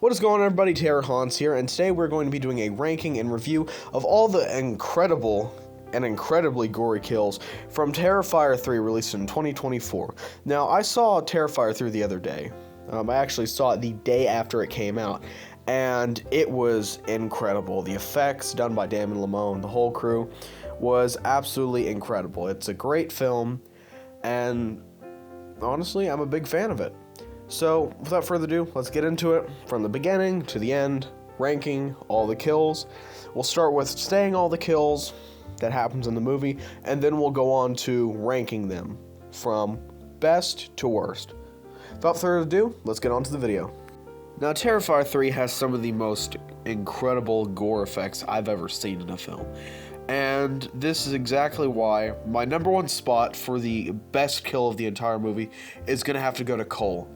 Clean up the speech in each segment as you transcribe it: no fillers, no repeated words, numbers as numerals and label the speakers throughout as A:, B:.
A: What is going on, everybody? Terror Hans here, and today we're going to be doing a ranking and review of all the incredible and incredibly gory kills from Terrifier 3, released in 2024. Now, I saw Terrifier 3 the other day. I actually saw it the day after it came out, and it was incredible. The effects done by Damon Lamone, the whole crew, was absolutely incredible. It's a great film, and honestly, I'm a big fan of it. So, without further ado, let's get into it from the beginning to the end, ranking all the kills. We'll start with saying all the kills that happens in the movie, and then we'll go on to ranking them from best to worst. Without further ado, let's get on to the video. Now, Terrifier 3 has some of the most incredible gore effects I've ever seen in a film. And this is exactly why my number one spot for the best kill of the entire movie is going to have to go to Cole.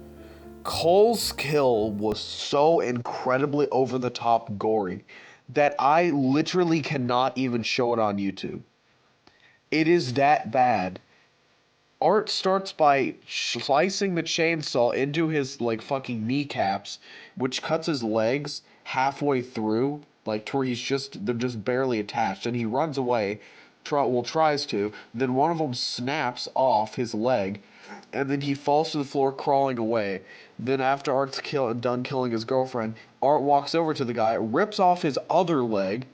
A: Cole's kill was so incredibly over-the-top gory that I literally cannot even show it on YouTube. It is that bad. Art starts by slicing the chainsaw into his, fucking kneecaps, which cuts his legs halfway through, to where they're just barely attached, and he runs away, tries to, then one of them snaps off his leg, and then he falls to the floor crawling away. Then after Art's done killing his girlfriend, Art walks over to the guy, rips off his other leg,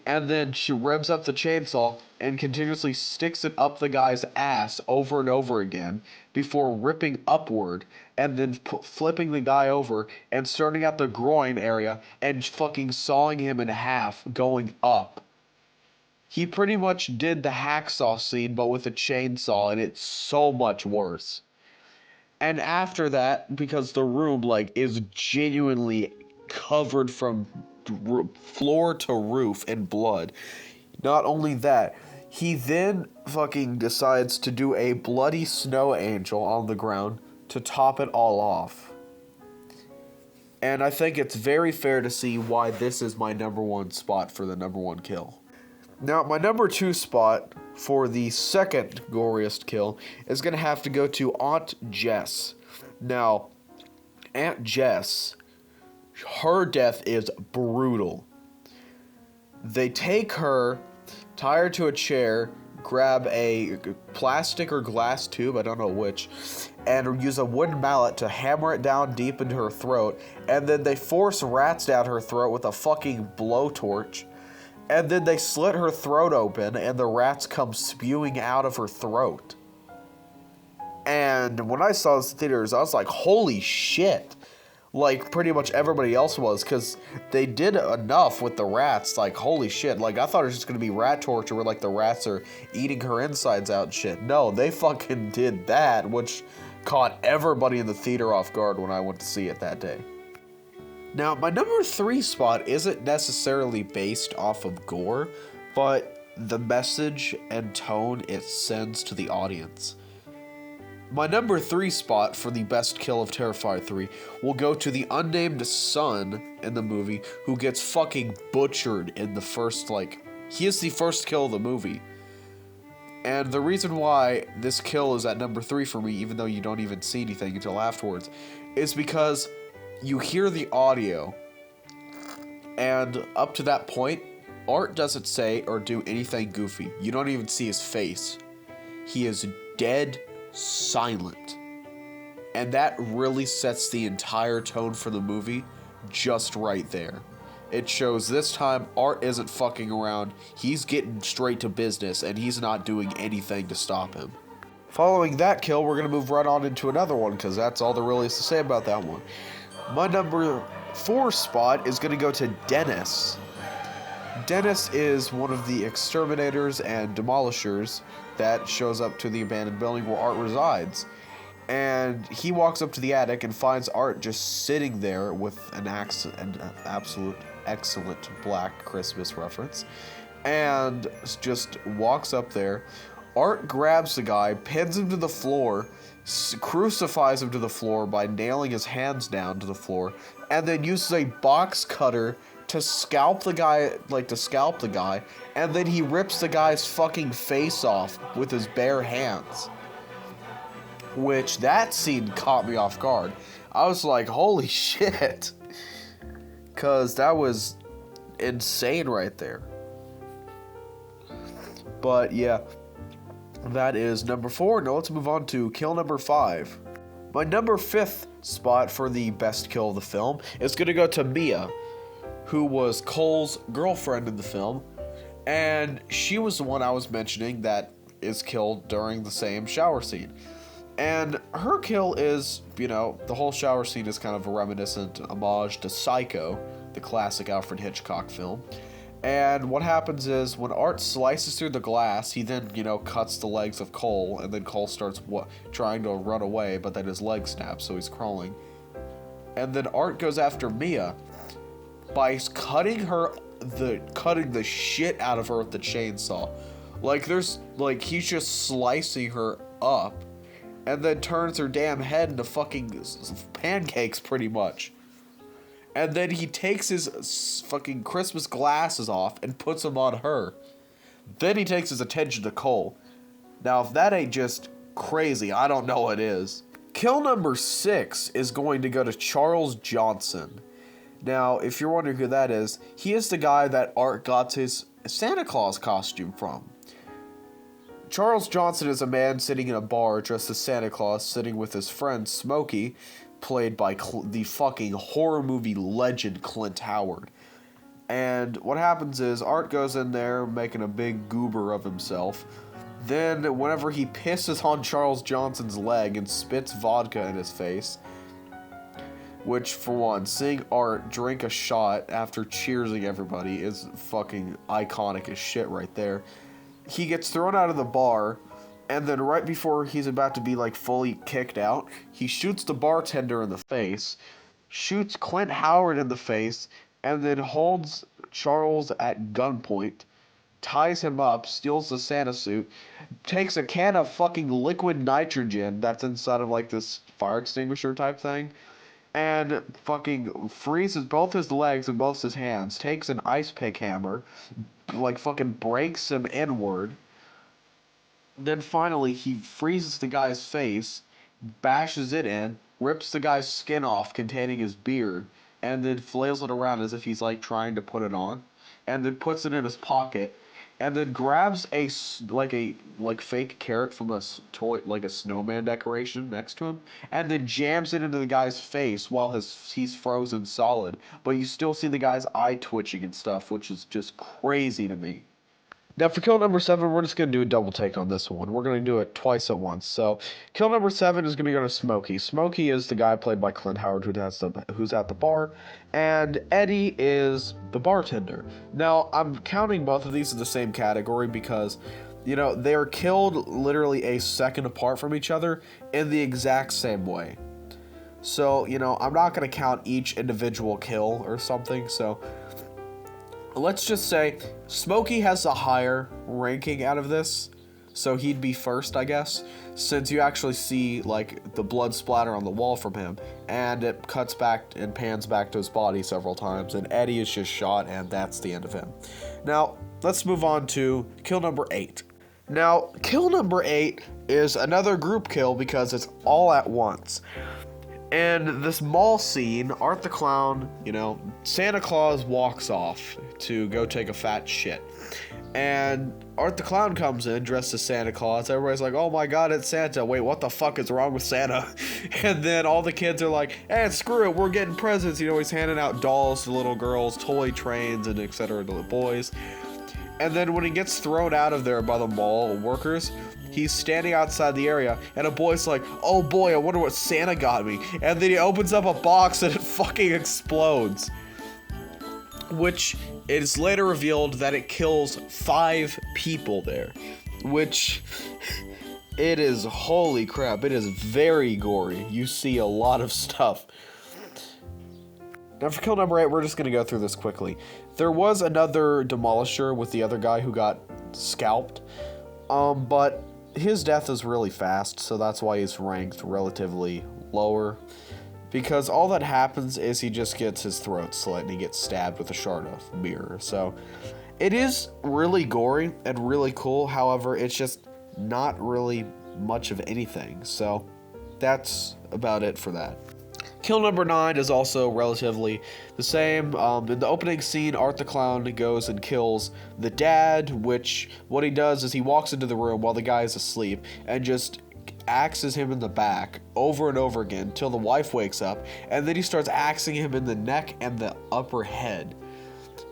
A: and then she revs up the chainsaw and continuously sticks it up the guy's ass over and over again before ripping upward and then flipping the guy over and starting at the groin area and fucking sawing him in half going up. He pretty much did the hacksaw scene but with a chainsaw, and it's so much worse. And after that, because the room is genuinely covered from floor to roof in blood, not only that, he then fucking decides to do a bloody snow angel on the ground to top it all off. And I think it's very fair to see why this is my number one spot for the number one kill. Now, my number two spot for the second goriest kill is going to have to go to Aunt Jess. Now, Aunt Jess, her death is brutal. They take her, tie her to a chair, grab a plastic or glass tube, I don't know which, and use a wooden mallet to hammer it down deep into her throat, and then they force rats down her throat with a fucking blowtorch. And then they slit her throat open, and the rats come spewing out of her throat. And when I saw this in theaters, I was like, holy shit. Like, pretty much everybody else was, because they did enough with the rats. Like, holy shit. Like, I thought it was just going to be rat torture where, the rats are eating her insides out and shit. No, they fucking did that, which caught everybody in the theater off guard when I went to see it that day. Now, my number three spot isn't necessarily based off of gore, but the message and tone it sends to the audience. My number three spot for the best kill of Terrifier 3 will go to the unnamed son in the movie who gets fucking butchered in the first, he is the first kill of the movie. And the reason why this kill is at number three for me, even though you don't even see anything until afterwards, is because you hear the audio, and up to that point, Art doesn't say or do anything goofy. You don't even see his face. He is dead silent. And that really sets the entire tone for the movie just right there. It shows this time Art isn't fucking around. He's getting straight to business, and he's not doing anything to stop him. Following that kill, we're going to move right on into another one, because that's all there really is to say about that one. My number four spot is going to go to Dennis. Dennis is one of the exterminators and demolishers that shows up to the abandoned building where Art resides. And he walks up to the attic and finds Art just sitting there with an absolute excellent Black Christmas reference. And just walks up there. Art grabs the guy, pins him to the floor, crucifies him to the floor by nailing his hands down to the floor, and then uses a box cutter to scalp the guy, and then he rips the guy's fucking face off with his bare hands. Which, that scene caught me off guard. I was like, holy shit. Because that was insane right there. But yeah, that is number 4. Now let's move on to kill number 5. My number 5th spot for the best kill of the film is going to go to Mia, who was Cole's girlfriend in the film. And she was the one I was mentioning that is killed during the same shower scene. And her kill is, you know, the whole shower scene is kind of a reminiscent homage to Psycho, the classic Alfred Hitchcock film. And what happens is, when Art slices through the glass, he then, you know, cuts the legs of Cole, and then Cole starts trying to run away, but then his leg snaps, so he's crawling. And then Art goes after Mia by cutting the shit out of her with the chainsaw. He's just slicing her up, and then turns her damn head into fucking pancakes, pretty much. And then he takes his fucking Christmas glasses off and puts them on her. Then he takes his attention to Cole. Now, if that ain't just crazy, I don't know what is. Kill number 6 is going to go to Charles Johnson. Now, if you're wondering who that is, he is the guy that Art got his Santa Claus costume from. Charles Johnson is a man sitting in a bar dressed as Santa Claus, sitting with his friend Smokey, played by the fucking horror movie legend Clint Howard. And what happens is, Art goes in there making a big goober of himself. Then, whenever he pisses on Charles Johnson's leg and spits vodka in his face, which, for one, seeing Art drink a shot after cheersing everybody is fucking iconic as shit right there. He gets thrown out of the bar, and then right before he's about to be, like, fully kicked out, he shoots the bartender in the face, shoots Clint Howard in the face, and then holds Charles at gunpoint, ties him up, steals the Santa suit, takes a can of fucking liquid nitrogen that's inside of, like, this fire extinguisher type thing, and fucking freezes both his legs and both his hands, takes an ice pick hammer, like, fucking breaks him inward. Then finally, he freezes the guy's face, bashes it in, rips the guy's skin off containing his beard, and then flails it around as if he's, like, trying to put it on, and then puts it in his pocket, and then grabs a fake carrot from a toy, like a snowman decoration next to him, and then jams it into the guy's face while he's frozen solid, but you still see the guy's eye twitching and stuff, which is just crazy to me. Now, for kill number 7, we're just going to do a double take on this one. We're going to do it twice at once. So, kill number 7 is going to go to Smokey. Smokey is the guy played by Clint Howard who's at the bar, and Eddie is the bartender. Now, I'm counting both of these in the same category because, you know, they're killed literally a second apart from each other in the exact same way. So, you know, I'm not going to count each individual kill or something, so let's just say Smokey has a higher ranking out of this, so he'd be first, I guess, since you actually see, like, the blood splatter on the wall from him, and it cuts back and pans back to his body several times, and Eddie is just shot, and that's the end of him. Now, let's move on to kill number 8. Now, kill number 8 is another group kill because it's all at once. And this mall scene, Art the Clown, you know, Santa Claus walks off to go take a fat shit. And Art the Clown comes in dressed as Santa Claus. Everybody's like, oh my god, it's Santa. Wait, what the fuck is wrong with Santa? And then all the kids are like, hey, screw it, we're getting presents. You know, he's handing out dolls to little girls, toy trains, and etc. to the boys. And then when he gets thrown out of there by the mall workers, he's standing outside the area, and a boy's like, oh boy, I wonder what Santa got me. And then he opens up a box, and it fucking explodes. Which is later revealed that it kills 5 people there. Which, it is, holy crap, it is very gory. You see a lot of stuff. Now for kill number 8, we're just going to go through this quickly. There was another demolisher with the other guy who got scalped. But his death is really fast, so that's why he's ranked relatively lower. Because all that happens is he just gets his throat slit and he gets stabbed with a shard of mirror. So it is really gory and really cool. However, it's just not really much of anything. So that's about it for that. Kill number 9 is also relatively the same. In the opening scene, Art the Clown goes and kills the dad, which what he does is he walks into the room while the guy is asleep and just axes him in the back over and over again till the wife wakes up, and then he starts axing him in the neck and the upper head.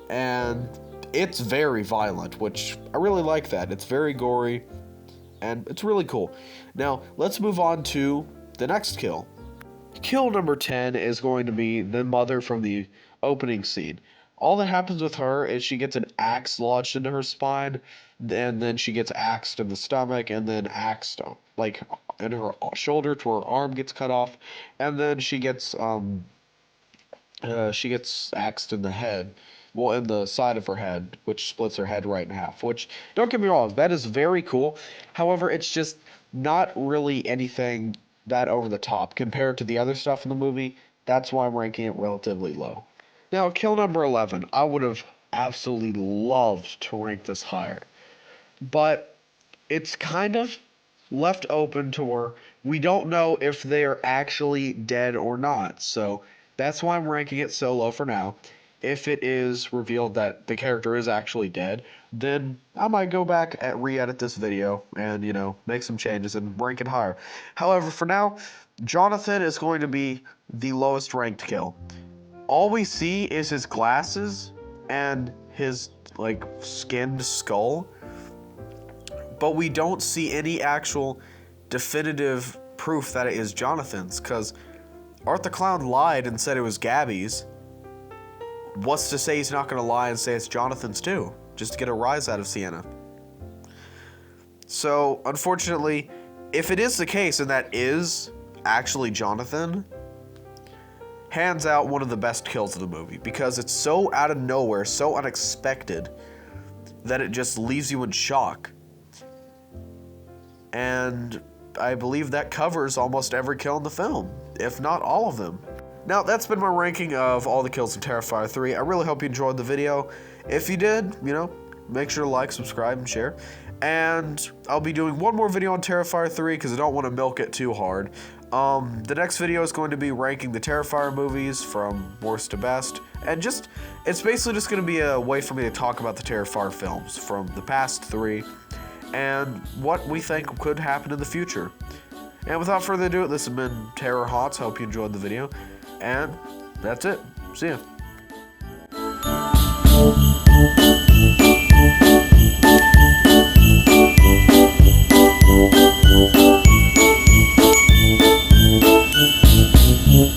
A: And it's very violent, which I really like that. It's very gory, and it's really cool. Now, let's move on to the next kill. Kill number 10 is going to be the mother from the opening scene. All that happens with her is she gets an axe lodged into her spine, and then she gets axed in the stomach, and then axed like in her shoulder to her arm gets cut off, and then she gets axed in the head, well, in the side of her head, which splits her head right in half. Which, don't get me wrong, that is very cool. However, it's just not really anything that over the top compared to the other stuff in the movie. That's why I'm ranking it relatively low. Now, kill number 11, I would have absolutely loved to rank this higher, but it's kind of left open to where we don't know if they're actually dead or not. So that's why I'm ranking it so low for now. If it is revealed that the character is actually dead, then I might go back and re-edit this video and, make some changes and rank it higher. However, for now, Jonathan is going to be the lowest ranked kill. All we see is his glasses and his, skinned skull, but we don't see any actual definitive proof that it is Jonathan's, because Art the Clown lied and said it was Gabby's. What's to say he's not going to lie and say it's Jonathan's too, just to get a rise out of Sienna? So, unfortunately, if it is the case and that is actually Jonathan, hands out one of the best kills of the movie, because it's so out of nowhere, so unexpected, that it just leaves you in shock. And I believe that covers almost every kill in the film, if not all of them. Now, that's been my ranking of all the kills in Terrifier 3. I really hope you enjoyed the video. If you did, make sure to like, subscribe, and share. And I'll be doing one more video on Terrifier 3 because I don't want to milk it too hard. The next video is going to be ranking the Terrifier movies from worst to best. And it's basically just going to be a way for me to talk about the Terrifier films from the past 3 and what we think could happen in the future. And without further ado, this has been Terror Haunts. Hope you enjoyed the video. And that's it. See ya.